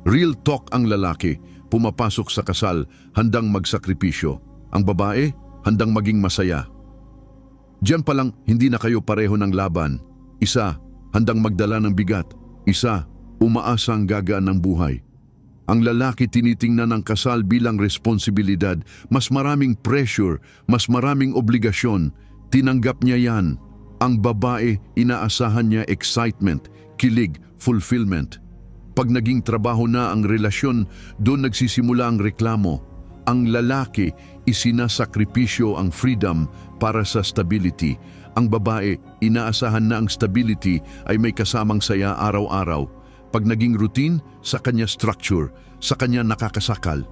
Real talk ang lalaki, pumapasok sa kasal, handang magsakripisyo. Ang babae, handang maging masaya. Diyan pa lang, hindi na kayo pareho ng laban. Isa, handang magdala ng bigat. Isa, umaasang gagaan ng buhay. Ang lalaki tinitingnan ang kasal bilang responsibilidad, mas maraming pressure, mas maraming obligasyon. Tinanggap niya yan. Ang babae, inaasahan niya excitement, kilig, fulfillment. Pag naging trabaho na ang relasyon, doon nagsisimula ang reklamo. Ang lalaki, isinasakripisyo ang freedom para sa stability. Ang babae, inaasahan na ang stability ay may kasamang saya araw-araw. Pag naging routine, sa kanya structure, sa kanya nakakasakal.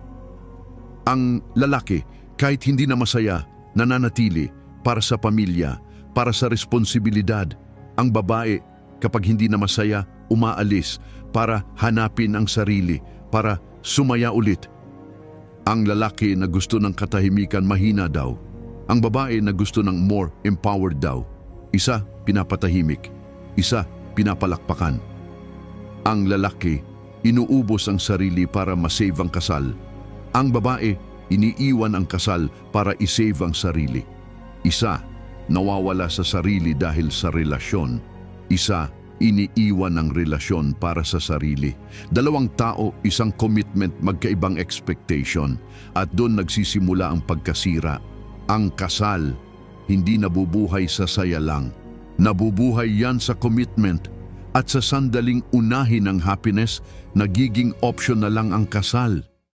Ang lalaki, kahit hindi na masaya, nananatili para sa pamilya, para sa responsibilidad. Ang babae, kapag hindi na masaya, umaalis para hanapin ang sarili, para sumaya ulit. Ang lalaki na gusto ng katahimikan mahina daw. Ang babae na gusto ng more empowered daw. Isa, pinapatahimik. Isa, pinapalakpakan. Ang lalaki, inuubos ang sarili para masave ang kasal. Ang babae, iniiwan ang kasal para isave ang sarili. Isa, nawawala sa sarili dahil sa relasyon. Isa, iniiwan ang relasyon para sa sarili. Dalawang tao, isang commitment, magkaibang expectation. At doon nagsisimula ang pagkasira. Ang kasal, hindi nabubuhay sa saya lang. Nabubuhay yan sa commitment. At sa sandaling unahin ng happiness, nagiging option na lang ang kasal.